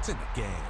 in the game.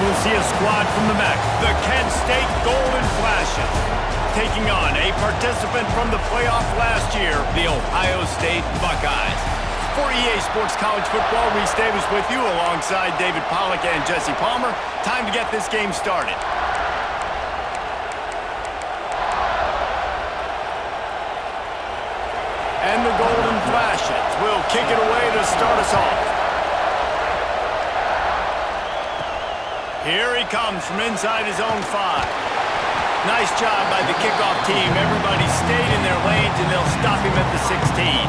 we'll see a squad from the MAC, the Kent State Golden Flashes, taking on a participant from the playoff last year, the Ohio State Buckeyes. For EA Sports College Football, Reese Davis with you alongside David Pollack and Jesse Palmer. Time to get this game started. And the Golden Flashes will kick it away to start us off. Here he comes from inside his own 5. Nice job by the kickoff team. Everybody stayed in their lanes, and they'll stop him at the 16.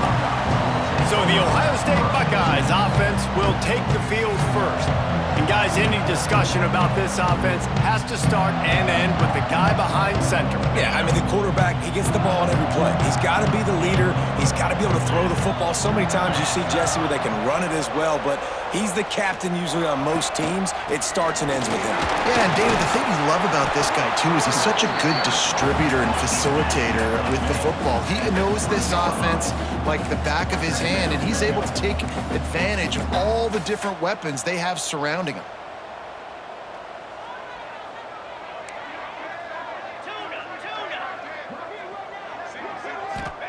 So the Ohio State Buckeyes offense will take the field first. And guys, any discussion about this offense has to start and end with the guy behind center. Yeah, I mean, the quarterback, he gets the ball on every play. He's got to be the leader. He's got to be able to throw the football. So many times you see Jesse where they can run it as well, but he's the captain usually on most teams. It starts and ends with him. Yeah, and David, the thing you love about this guy, too, is he's such a good distributor and facilitator with the football. He knows this offense like the back of his hand, and he's able to take advantage of all the different weapons they have surrounding him.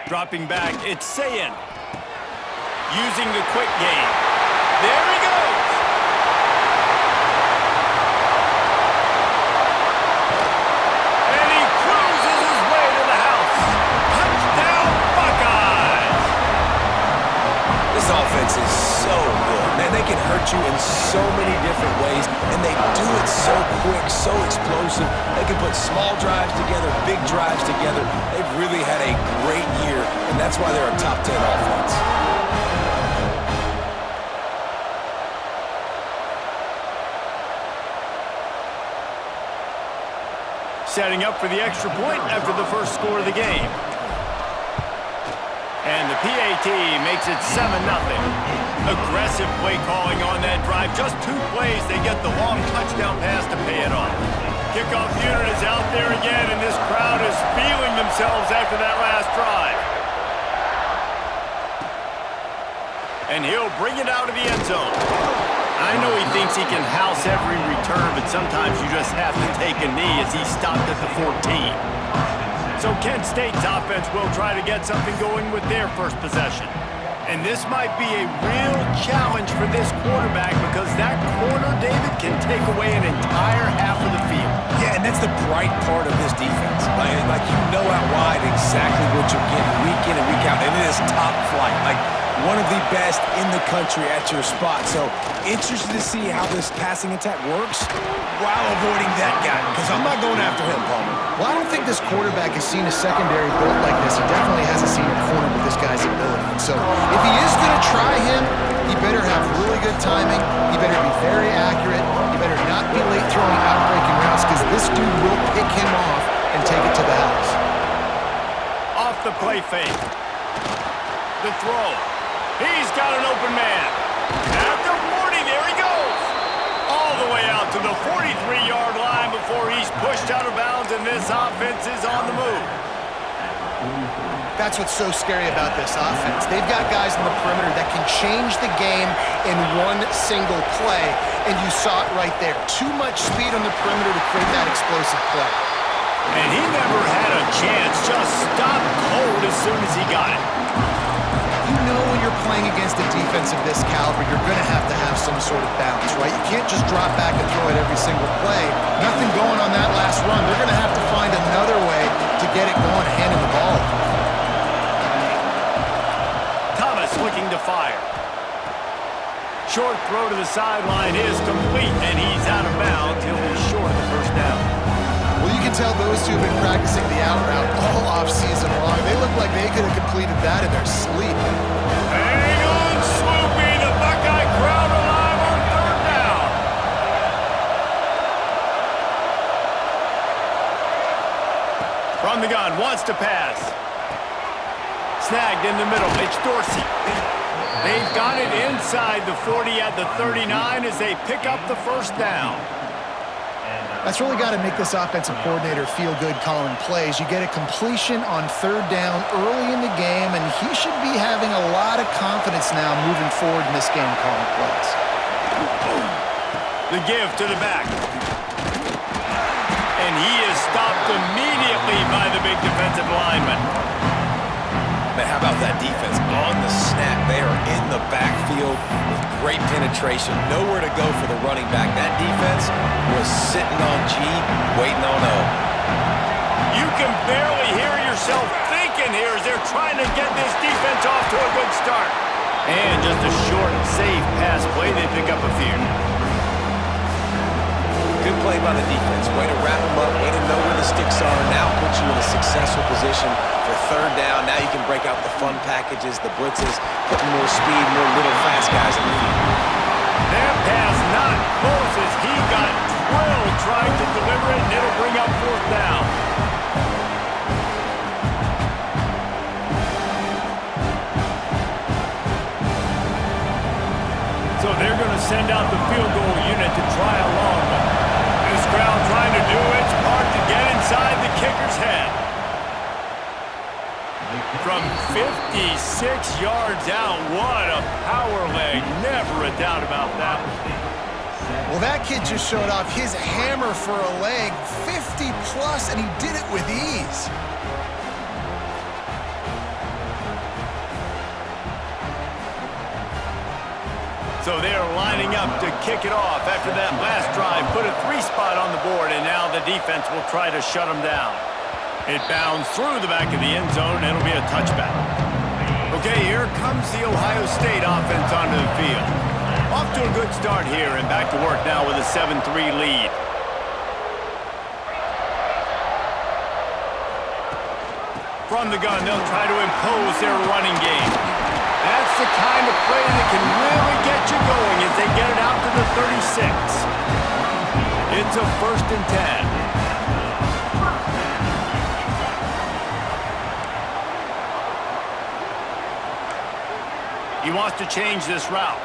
Dropping back, it's Sayin. Using the quick game. There he goes! And he cruises his way to the house. Touchdown, Buckeyes! This offense is so good. Man, they can hurt you in so many different ways, and they do it so quick, so explosive. They can put small drives together, big drives together. They've really had a great year, and that's why they're a top 10 offense. Setting up for the extra point after the first score of the game. And the PAT makes it 7-0. Aggressive play calling on that drive. Just 2 plays, they get the long touchdown pass to pay it off. Kickoff unit is out there again, and this crowd is feeling themselves after that last drive. And he'll bring it out of the end zone. I know he thinks he can house every return, but sometimes you just have to take a knee as he stopped at the 14. So Kent State's offense will try to get something going with their first possession. And this might be a real challenge for this quarterback because that corner, David, can take away an entire half of the field. Yeah, and that's the bright part of this defense. Like you know out wide exactly what you're getting week in and week out, and it is top flight. Like one of the best in the country at your spot. So interested to see how this passing attack works while avoiding that guy, because I'm not going after him, Palmer. Well, I don't think this quarterback has seen a secondary built like this. He definitely hasn't seen a corner with this guy's ability. And so if he is going to try him, he better have really good timing. He better be very accurate. He better not be late throwing out-breaking routes, because this dude will pick him off and take it to the house. Off the play fake. The throw. He's got an open man. At the 40, there he goes. All the way out to the 43-yard line before he's pushed out of bounds, and this offense is on the move. That's what's so scary about this offense. They've got guys in the perimeter that can change the game in one single play, and you saw it right there. Too much speed on the perimeter to create that explosive play. And he never had a chance, just stopped cold as soon as he got it. You know when you're playing against a defense of this caliber, you're going to have some sort of balance, right? You can't just drop back and throw it every single play. Nothing going on that last run. They're going to have to find another way to get it going, handing the ball. Thomas looking to fire. Short throw to the sideline is complete, and he's out of bounds. He'll be short of the first down. Well, you can tell those two have been practicing the out route all offseason long. They look like they could have completed that in their sleep. Hang on, Swoopy. The Buckeye crowd alive on 3rd down. From the gun, wants to pass. Snagged in the middle. It's Dorsey. They've got it inside the 40 at the 39 as they pick up the first down. That's really got to make this offensive coordinator feel good calling plays. You get a completion on 3rd down early in the game, and he should be having a lot of confidence now moving forward in this game calling plays. The give to the back. And he is stopped immediately by the big defensive lineman. Man, how about that defense? On the snap, they are in the backfield with great penetration. Nowhere to go for the running back. That defense was sitting on G, waiting on O. You can barely hear yourself thinking here as they're trying to get this defense off to a good start. And just a short, safe pass play, they pick up a few. Good play by the defense. Way to wrap them up, way to know where the sticks are. Now puts you in a successful position for third down. Now you can break out the fun packages, the blitzes, putting more speed, more little fast guys in the field. That pass not close as he got drilled trying to deliver it, and it'll bring up fourth down. So they're going to send out the field goal unit to try a long one. This crowd trying to do its part to get inside the kicker's head. From 56 yards out, what a power leg. Never a doubt about that one. Well, that kid just showed off his hammer for a leg, 50-plus, and he did it with ease. So they are lining up to kick it off after that last drive. Put a 3-spot on the board, and now the defense will try to shut them down. It bounds through the back of the end zone, and it'll be a touchback. Okay, here comes the Ohio State offense onto the field. Off to a good start here, and back to work now with a 7-3 lead. From the gun, they'll try to impose their running game. That's the kind of play that can really get you going as they get it out to the 36. It's a 1st and 10. He wants to change this route.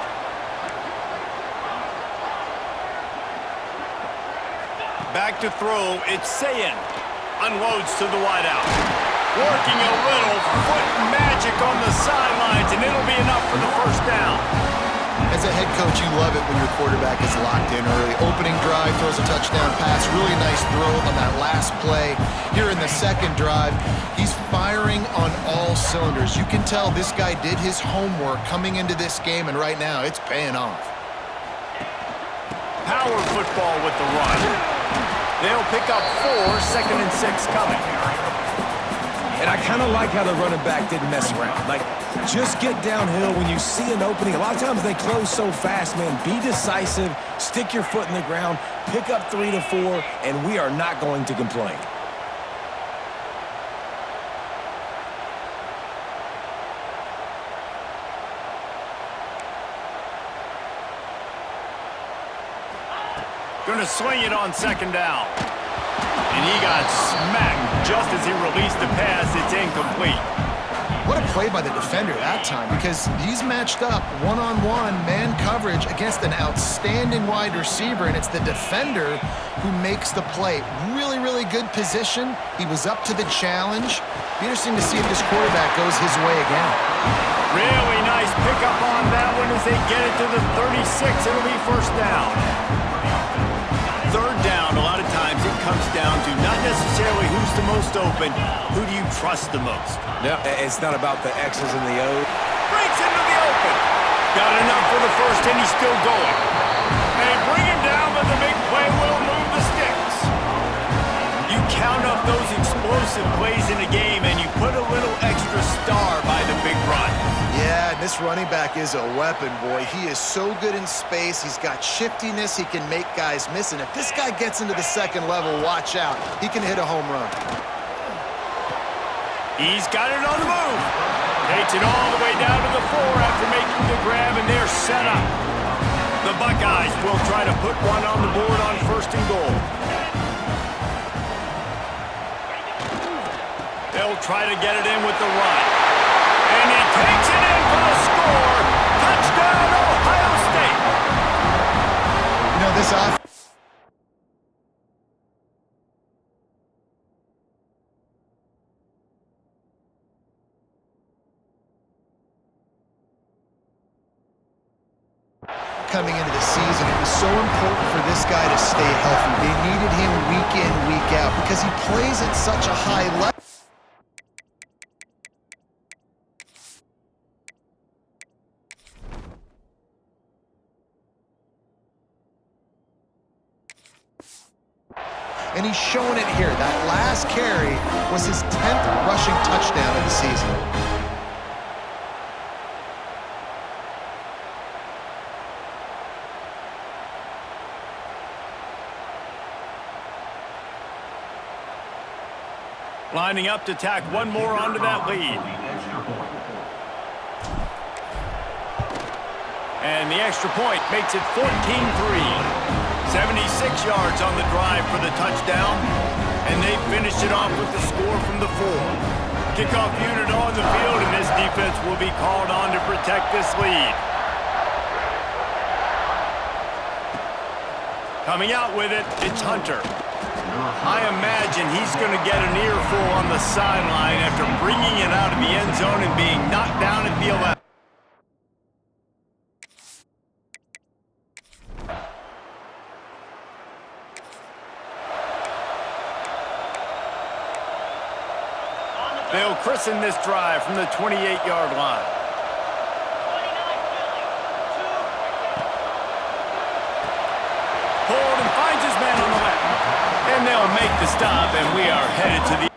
Back to throw, it's Sayin. Unloads to the wideout. Working a little foot magic on the sidelines, and it'll be enough for the 1st down. As a head coach, you love it when your quarterback is locked in early. Opening drive, throws a touchdown pass, really nice throw on that last play. Here in the 2nd drive, he's firing on all cylinders. You can tell this guy did his homework coming into this game, and right now it's paying off. Power football with the run. They'll pick up 4, 2nd and 6 coming. And I kind of like how the running back didn't mess around. Like, just get downhill when you see an opening. A lot of times they close so fast, man. Be decisive, stick your foot in the ground, pick up 3 to 4, and we are not going to complain. Going to swing it on 2nd down. And he got smacked just as he released the pass. It's incomplete. What a play by the defender that time, because he's matched up one-on-one man coverage against an outstanding wide receiver, and it's the defender who makes the play. Really, really good position. He was up to the challenge. Be interesting to see if this quarterback goes his way again. Really nice pickup on that one as they get it to the 36. It'll be 1st down. 3rd down, a lot of times it comes down to not necessarily who's the most open, who do you trust the most? No, it's not about the X's and the O's. Breaks into the open. Got enough for the 1st, and he's still going. They bring him down, but the big play will move the sticks. You count up those explosive plays in a game, and you put a little extra star by the big run. Yeah, and this running back is a weapon, boy. He is so good in space. He's got shiftiness. He can make guys miss. And if this guy gets into the 2nd level, watch out. He can hit a home run. He's got it on the move. Takes it all the way down to the 4 after making the grab, and they're set up. The Buckeyes will try to put one on the board on 1st and goal. They'll try to get it in with the run. And he takes it in for the score. Touchdown, Ohio State. You know, this offense. coming into the season. It was so important for this guy to stay healthy. They needed him week in, week out because he plays at such a high level. And he's showing it here. That last carry was his 10th rushing touchdown of the season. Lining up to tack one more onto that lead. And the extra point makes it 14-3. 76 yards on the drive for the touchdown, and they finished it off with the score from the 4. Kickoff unit on the field, and this defense will be called on to protect this lead. Coming out with it, it's Hunter. I imagine he's going to get an earful on the sideline after bringing it out of the end zone and being knocked down at the 11. They'll christen this drive from the 28-yard line. Pulled and finds his man on the left. And they'll make the stop, and we are headed to the...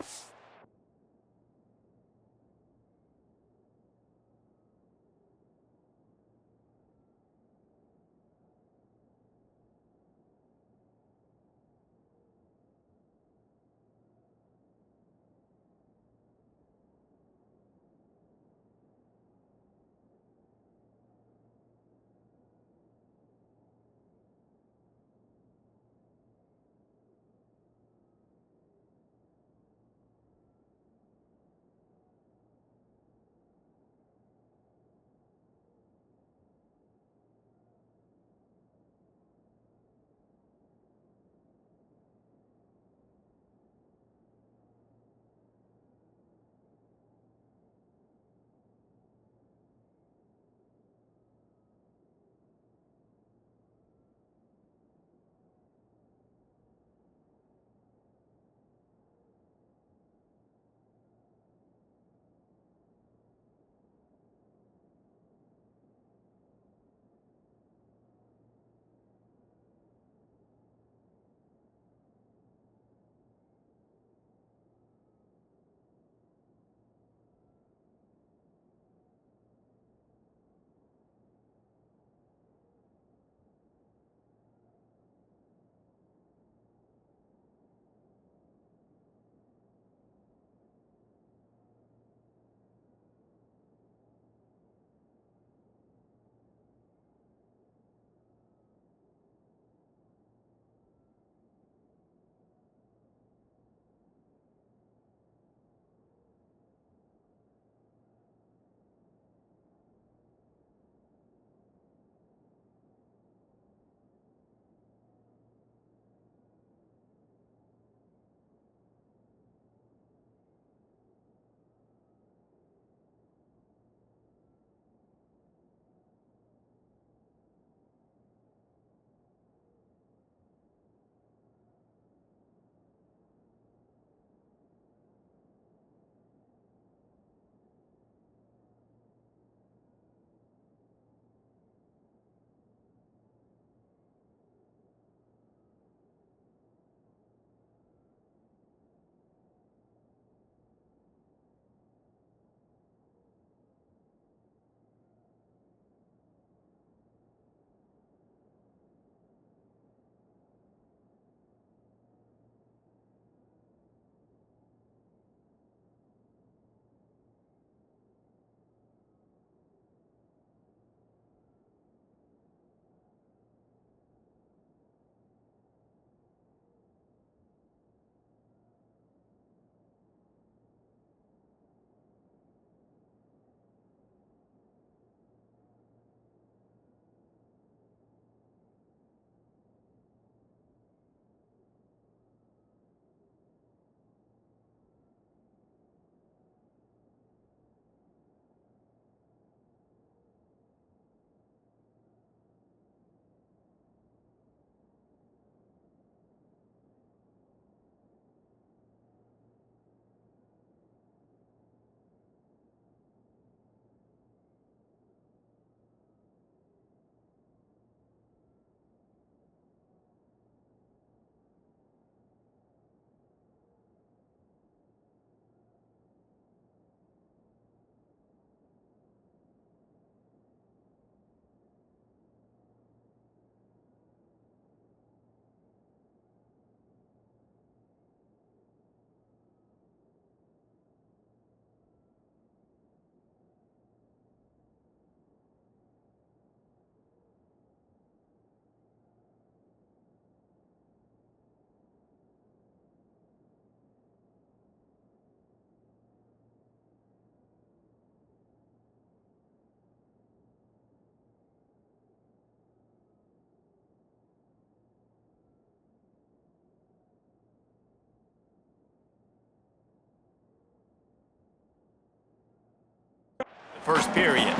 first period.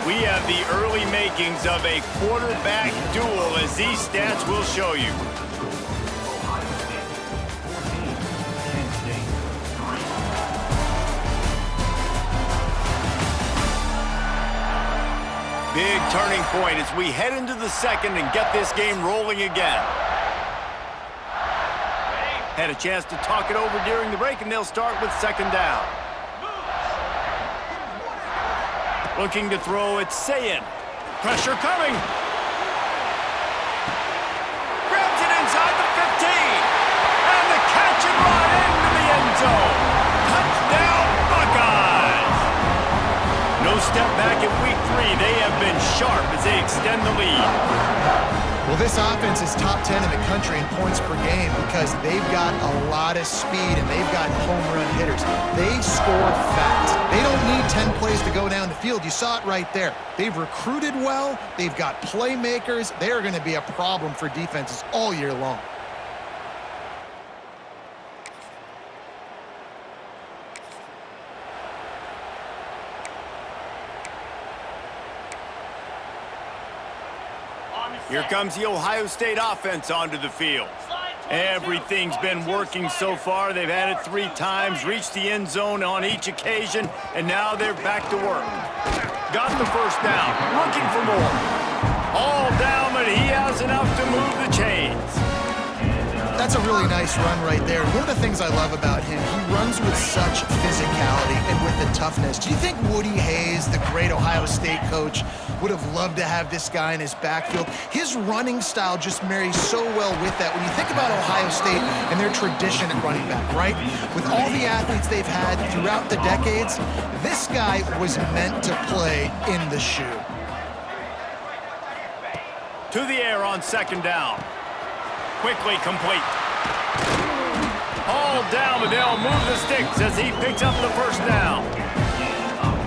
We have the early makings of a quarterback duel, as these stats will show you. Big turning point as we head into the second and get this game rolling again. Had a chance to talk it over during the break, and they'll start with second down. Looking to throw, it's Sayin. Pressure coming. Grabs it inside the 15. And the catch and run into the end zone. Touchdown, Buckeyes. No step back in week 3. They have been sharp as they extend the lead. Well, this offense is top 10 in the country in points per game because they've got a lot of speed and they've got home run hitters. They score fast. They don't need 10 plays to go down the field. You saw it right there. They've recruited well. They've got playmakers. They are going to be a problem for defenses all year long. Here comes the Ohio State offense onto the field. Everything's been working so far. They've had it 3 times, reached the end zone on each occasion, and now they're back to work. Got the first down, looking for more. All down, but he has enough to move the chains. That's a really nice run right there. One of the things I love about him, he runs with such physicality and with the toughness. Do you think Woody Hayes, the great Ohio State coach, would have loved to have this guy in his backfield? His running style just marries so well with that. When you think about Ohio State and their tradition at running back, right? With all the athletes they've had throughout the decades, this guy was meant to play in the shoe. To the air on second down. Quickly complete. All down, but they'll move the sticks as he picks up the first down.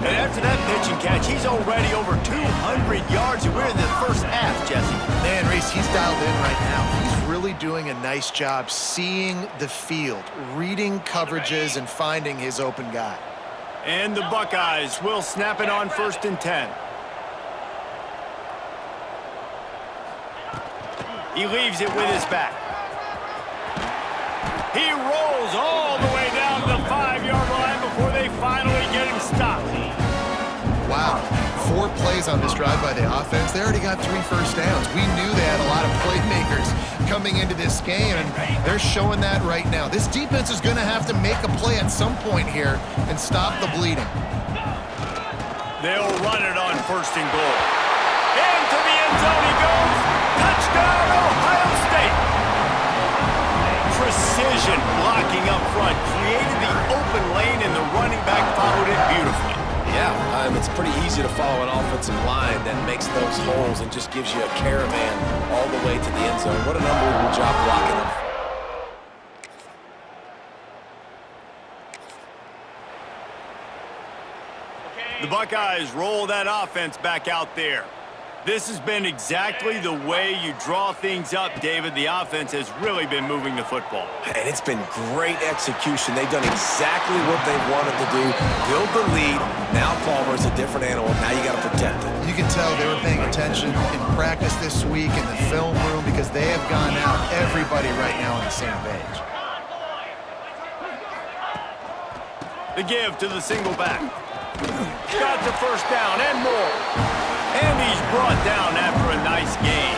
And after that pitch and catch, he's already over 200 yards, and we're in the first half, Jesse. Man, Reese, he's dialed in right now. He's really doing a nice job seeing the field, reading coverages, and finding his open guy. And the Buckeyes will snap it on 1st and 10. He leaves it with his back. He rolls all the way down to the 5-yard line before they finally get him stopped. Wow, 4 plays on this drive by the offense. They already got 3 first downs. We knew they had a lot of playmakers coming into this game, and they're showing that right now. This defense is going to have to make a play at some point here and stop the bleeding. They'll run it on 1st and goal. Into the end zone he goes. Touchdown, Ohio State. Precision blocking up front created the open lane, and the running back followed it beautifully. Yeah, it's pretty easy to follow an offensive line that makes those holes and just gives you a caravan all the way to the end zone. What an unbelievable job blocking them. The Buckeyes roll that offense back out there. This has been exactly the way you draw things up, David. The offense has really been moving the football. And it's been great execution. They've done exactly what they wanted to do. Build the lead. Now Palmer's a different animal. Now you got to protect it. You can tell they were paying attention in practice this week in the film room because they have gone out, everybody right now on the same page. The give to the single back. Got the first down and more. And he's brought down after a nice gain.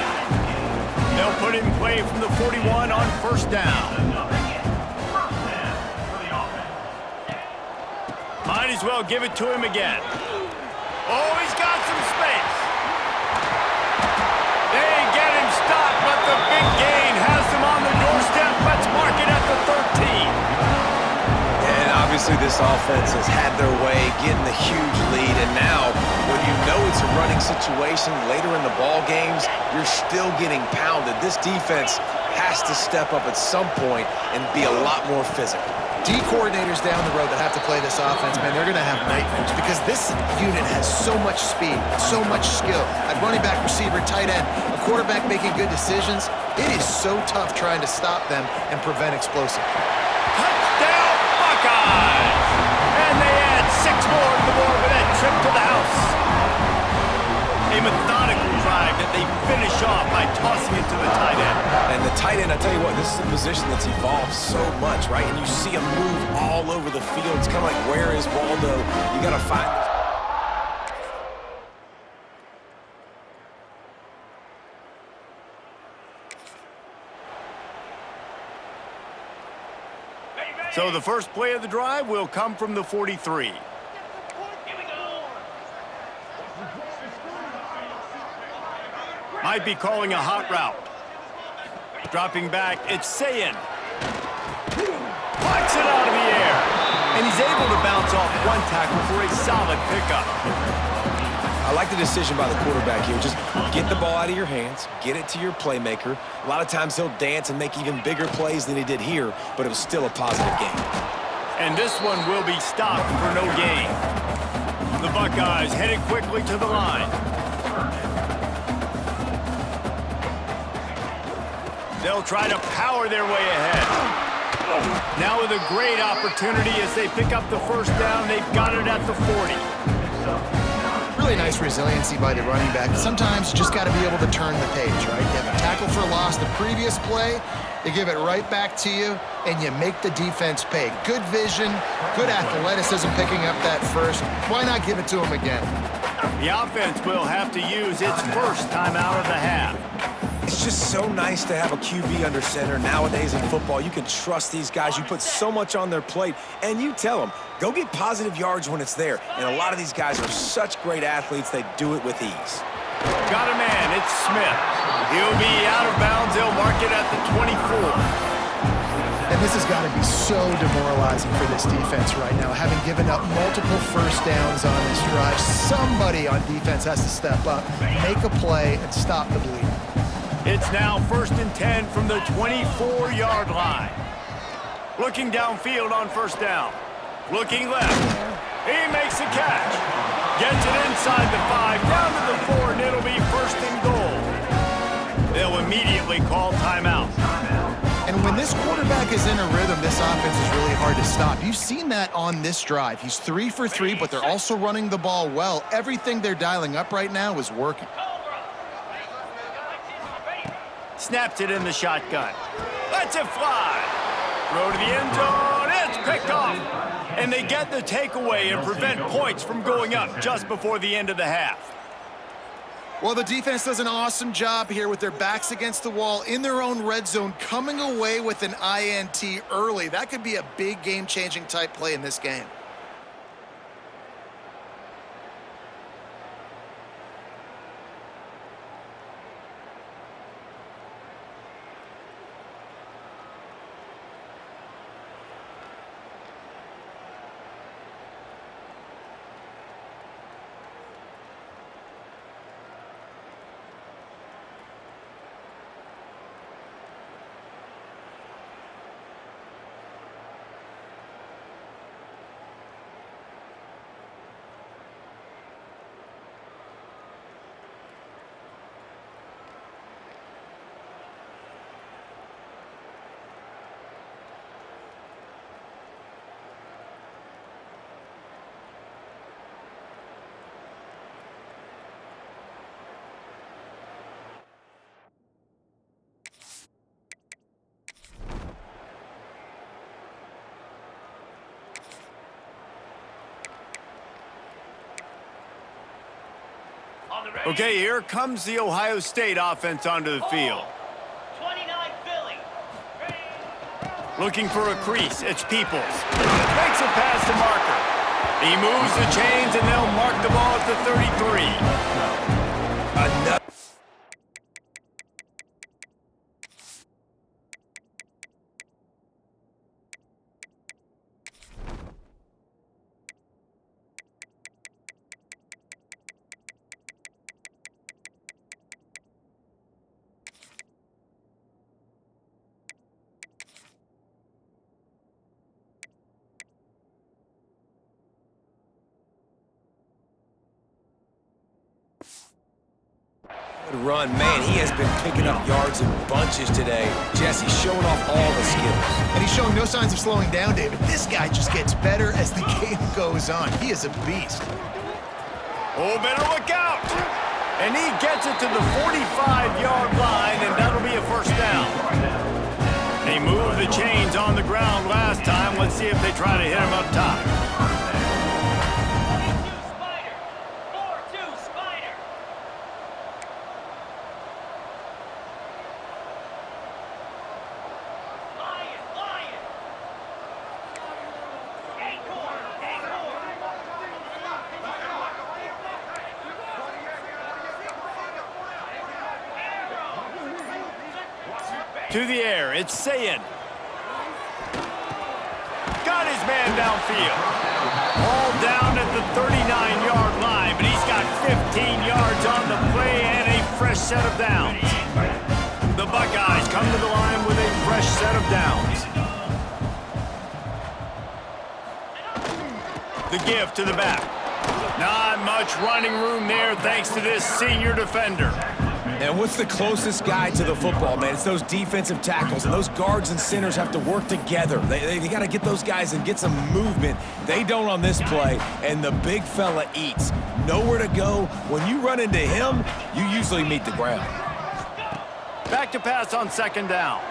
They'll put him in play from the 41 on 1st down. Might as well give it to him again. Oh, he's got some space. They get him stopped, but the big gain has them on the doorstep. Let's mark it at the 13. Obviously, this offense has had their way, getting the huge lead, and now when you know it's a running situation later in the ball games, you're still getting pounded. This defense has to step up at some point and be a lot more physical. D coordinators down the road that have to play this offense, man, they're going to have nightmares because this unit has so much speed, so much skill. At running back, receiver, tight end, a quarterback making good decisions, it is so tough trying to stop them and prevent explosive. Touchdown, Buckeyes! And they add 6 more I tell you what, this is a position that's evolved so much, right? And you see him move all over the field. It's kind of like, where is Waldo? You got to find this. So the first play of the drive will come from the 43. Might be calling a hot route. Dropping back, it's Sayin. Flicks it out of the air. And he's able to bounce off one tackle for a solid pickup. I like the decision by the quarterback here. Just get the ball out of your hands, get it to your playmaker. A lot of times he'll dance and make even bigger plays than he did here, but it was still a positive game. And this one will be stopped for no gain. The Buckeyes headed quickly to the line. They'll try to power their way ahead. Now with a great opportunity as they pick up the first down, they've got it at the 40. Really nice resiliency by the running back. Sometimes you just got to be able to turn the page, right? You have a tackle for loss the previous play, they give it right back to you, and you make the defense pay. Good vision, good athleticism picking up that first. Why not give it to him again? The offense will have to use its first timeout of the half. It's just so nice to have a QB under center. Nowadays in football, you can trust these guys. You put so much on their plate, and you tell them, go get positive yards when it's there. And a lot of these guys are such great athletes, they do it with ease. Got a man, it's Smith. He'll be out of bounds. They'll mark it at the 24. And this has got to be so demoralizing for this defense right now, having given up multiple first downs on this drive. Somebody on defense has to step up, make a play, and stop the bleeding. It's now 1st and 10 from the 24-yard line. Looking downfield on first down. Looking left. He makes the catch. Gets it inside the 5, down to the 4, and it'll be 1st and goal. They'll immediately call timeout. And when this quarterback is in a rhythm, this offense is really hard to stop. You've seen that on this drive. He's 3 for 3, but they're also running the ball well. Everything they're dialing up right now is working. Snaps it in the shotgun. Lets it fly. Throw to the end zone. It's picked off. And they get the takeaway and prevent points from going up just before the end of the half. Well, the defense does an awesome job here with their backs against the wall in their own red zone, coming away with an INT early. That could be a big game-changing type play in this game. Okay, here comes the Ohio State offense onto the field. 29 Philly. Looking for a crease, it's Peoples. Makes it past the marker. He moves the chains and they'll mark the ball at the 33. Another. Good run, man. He has been picking up yards in bunches today. Jesse's showing off all the skills. And he's showing no signs of slowing down, David. This guy just gets better as the game goes on. He is a beast. Oh, better look out. And he gets it to the 45-yard line, and that'll be a first down. the chains on the ground last time. Let's see if they try to hit him up top. 4-2 Spider. Lion, Lion. Acorn, To the air, it's Sayin. Got his man downfield. All down at the 39-yard line, but he's got 15 yards on the play and a fresh set of downs. The Buckeyes come to the line with a fresh set of downs. The give to the back. Not much running room there thanks to this senior defender. And what's the closest guy to the football, man? It's those defensive tackles, and those guards and centers have to work together. They got to get those guys and get some movement. They don't on this play, and the big fella eats. Nowhere to go. When you run into him, you usually meet the ground. Back to pass on second down.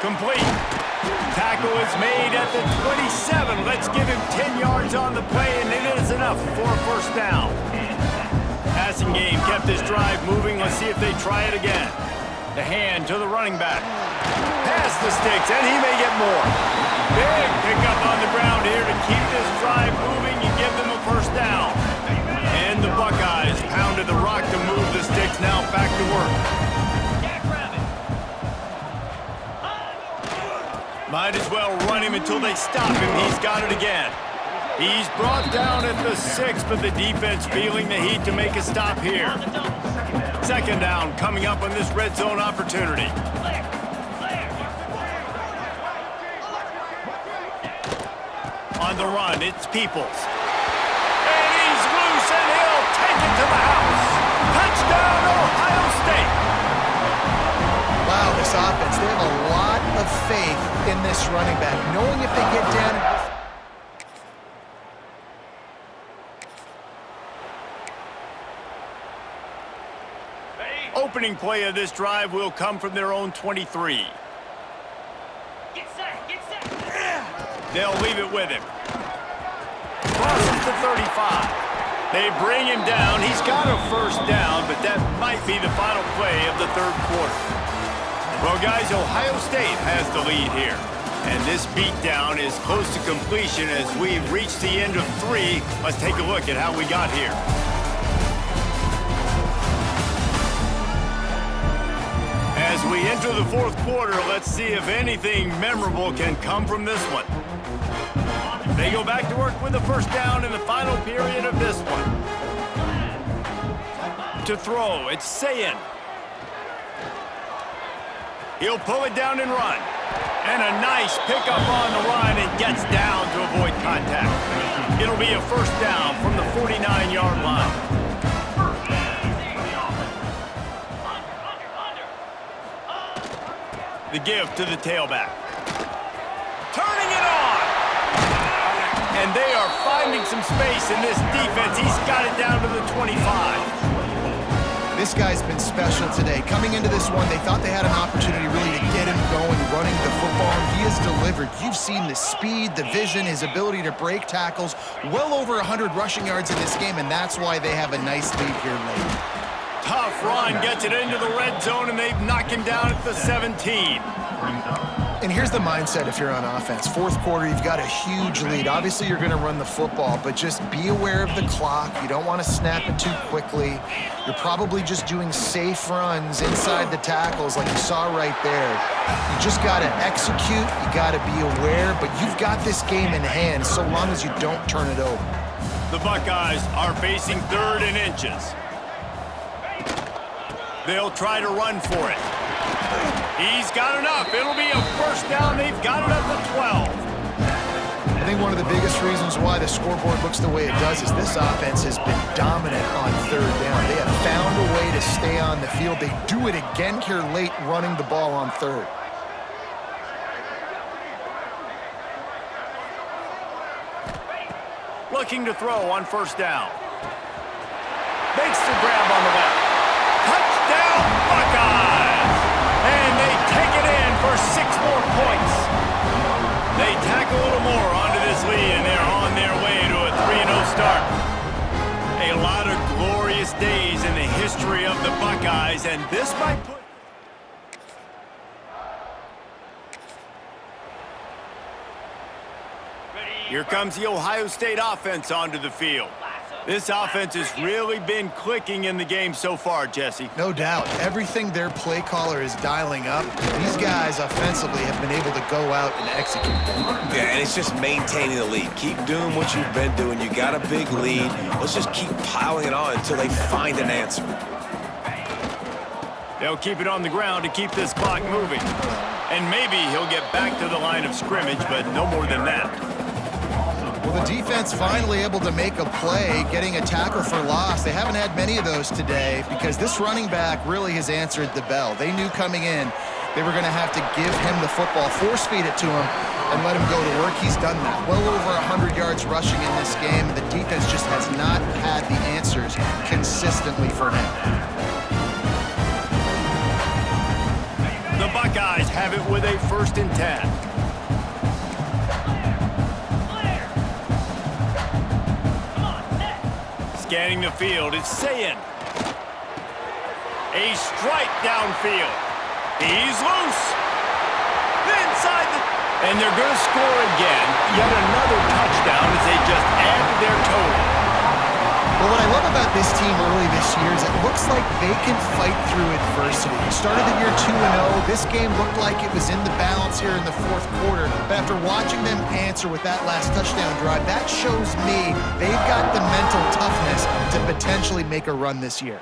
Complete. Tackle is made at the 27. Let's give him 10 yards on the play, and it is enough for a first down. Passing game kept this drive moving. Let's see if they try it again. The hand to the running back. Pass the sticks, and he may get more. Big pickup on the ground here to keep this drive moving and give them a first down. And the Buckeyes pounded the rock to move the sticks. Now back to work. Might as well run him until they stop him. He's got it again. He's brought down at the 6, but the defense feeling the heat to make a stop here. Second down coming up on this red zone opportunity. On the run, it's Peoples. And he's loose, and he'll take it to the house. Touchdown, Ohio State. Wow, this offense, they have a lot of faith in this running back, knowing if they get down. Opening play of this drive will come from their own 23. Get set, get set. They'll leave it with him. Crosses the 35. They bring him down. He's got a first down, but that might be the final play of the third quarter. Well, guys, Ohio State has the lead here. And this beatdown is close to completion as we've reached the end of 3. Let's take a look at how we got here. As we enter the fourth quarter, let's see if anything memorable can come from this one. They go back to work with the first down in the final period of this one. To throw, it's Sayin. He'll pull it down and run. And a nice pickup on the run and gets down to avoid contact. It'll be a first down from the 49-yard line. The give to the tailback. Turning it on! And they are finding some space in this defense. He's got it down to the 25. This guy's been special today. Coming into this one, they thought they had an opportunity really to get him going, running the football, and he has delivered. You've seen the speed, the vision, his ability to break tackles. Well over 100 rushing yards in this game, and that's why they have a nice lead here late. Tough run, gets it into the red zone, and they've knocked him down at the 17. And here's the mindset if you're on offense. Fourth quarter, you've got a huge lead. Obviously, you're going to run the football, but just be aware of the clock. You don't want to snap it too quickly. You're probably just doing safe runs inside the tackles like you saw right there. You just got to execute. You got to be aware, but you've got this game in hand so long as you don't turn it over. The Buckeyes are facing 3rd and inches. They'll try to run for it. He's got enough. It'll be a first down. They've got it at the 12. I think one of the biggest reasons why the scoreboard looks the way it does is this offense has been dominant on 3rd down. They have found a way to stay on the field. They do it again here late, running the ball on 3rd. Looking to throw on first down. Makes the grab on the left. Touchdown, Buckeyes! And they take it in for 6 score points. They tack a little more onto this lead, and they're on their way to a 3-0 start. A lot of glorious days in the history of the Buckeyes, and this might put... Here comes the Ohio State offense onto the field. This offense has really been clicking in the game so far, Jesse. No doubt. Everything their play caller is dialing up, these guys offensively have been able to go out and execute. Yeah, and it's just maintaining the lead. Keep doing what you've been doing. You got a big lead. Let's just keep piling it on until they find an answer. They'll keep it on the ground to keep this clock moving. And maybe he'll get back to the line of scrimmage, but no more than that. Well, the defense finally able to make a play, getting a tackle for loss. They haven't had many of those today because this running back really has answered the bell. They knew coming in they were going to have to give him the football, force feed it to him, and let him go to work. He's done that. Well over 100 yards rushing in this game, and the defense just has not had the answers consistently for him. The Buckeyes have it with a 1st and 10. Scanning the field, it's Sayin. A strike downfield. He's loose. Inside the... And they're going to score again. Yet another touchdown as they just add to their total. Well, what I love about this team early this year is it looks like they can fight through adversity. They started the year 2-0. This game looked like it was in the balance here in the 4th quarter. But after watching them answer with that last touchdown drive, that shows me they've got the mental toughness to potentially make a run this year.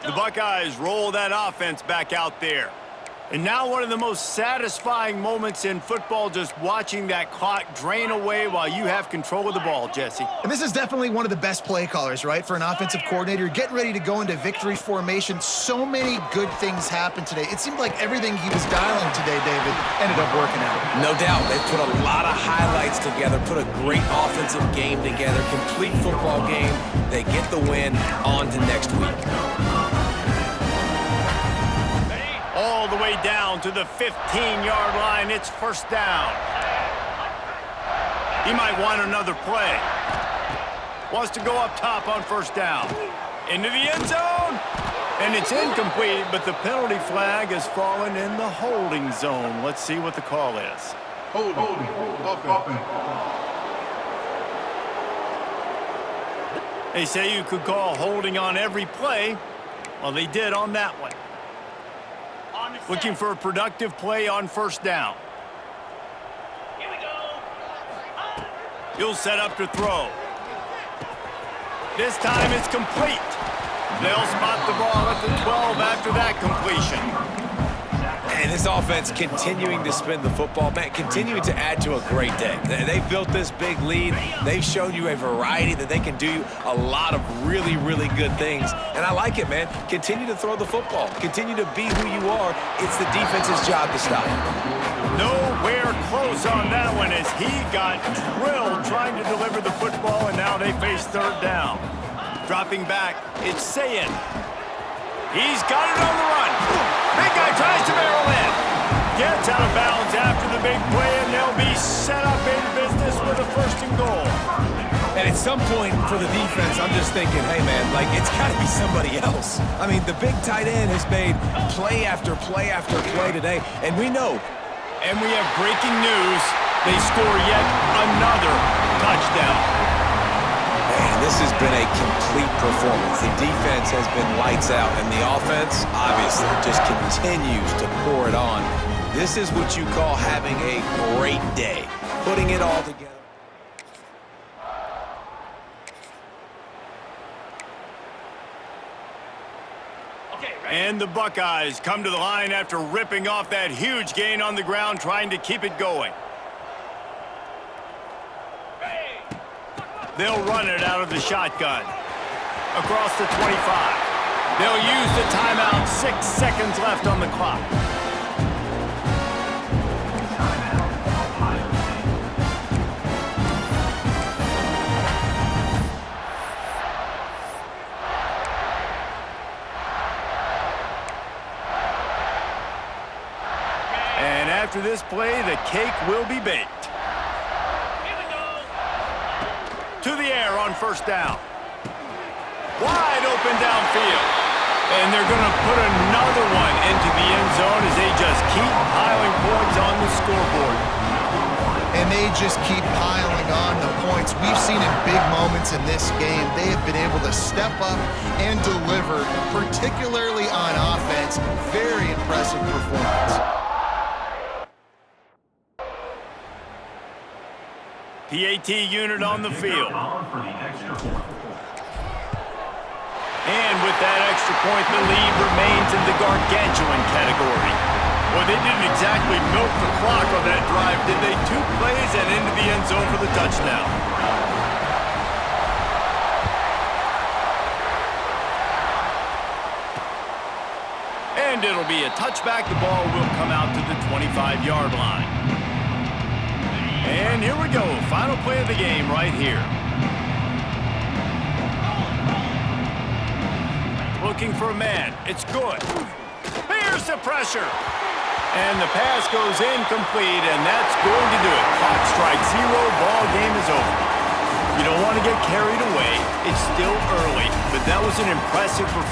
The Buckeyes roll that offense back out there. And now one of the most satisfying moments in football, just watching that clock drain away while you have control of the ball, Jesse. And this is definitely one of the best play callers, right, for an offensive coordinator. You're getting ready to go into victory formation. So many good things happened today. It seemed like everything he was dialing today, David, ended up working out. No doubt. They put a lot of highlights together, put a great offensive game together, complete football game. They get the win. On to next week. All the way down to the 15-yard line. It's 1st down. He might want another play. Wants to go up top on 1st down. Into the end zone. And it's incomplete, but the penalty flag has fallen in the holding zone. Let's see what the call is. Holding. They say you could call holding on every play. Well, they did on that one. Looking for a productive play on 1st down. Here we go. He'll set up to throw. This time it's complete. They'll spot the ball at the 12 after that completion. And this offense continuing to spin the football, man, continuing to add to a great day. They've built this big lead. They've shown you a variety that they can do a lot of really, really good things. And I like it, man. Continue to throw the football. Continue to be who you are. It's the defense's job to stop you. Nowhere close on that one as he got drilled trying to deliver the football, and now they face 3rd down. Dropping back, it's Sayin. He's got it on the run. Big guy tries to barrel in. Gets out of bounds after the big play, and they'll be set up in business with a 1st and goal. And at some point for the defense, I'm just thinking, hey, man, like, it's got to be somebody else. I mean, the big tight end has made play after play after play today, and we know. And we have breaking news. They score yet another touchdown. And this has been a complete performance. The defense has been lights out, and the offense, obviously, just continues to pour it on. This is what you call having a great day, putting it all together. And the Buckeyes come to the line after ripping off that huge gain on the ground, trying to keep it going. They'll run it out of the shotgun. Across the 25. They'll use the timeout. 6 seconds left on the clock. after this play, the cake will be baked. Here we go. To the air on first down. Wide open downfield. And they're going to put another one into the end zone as they just keep piling points on the scoreboard. And they just keep piling on the points. We've seen in big moments in this game, they have been able to step up and deliver, particularly on offense. Very impressive performance. PAT unit on the field. And with that extra point, the lead remains in the gargantuan category. Well, they didn't exactly milk the clock on that drive, did they? 2 plays and into the end zone for the touchdown. And it'll be a touchback. The ball will come out to the 25-yard line. And here we go. Final play of the game right here. Looking for a man. It's good. Here's the pressure. And the pass goes incomplete, and that's going to do it. Clock strikes 0. Ball game is over. You don't want to get carried away. It's still early, but that was an impressive performance.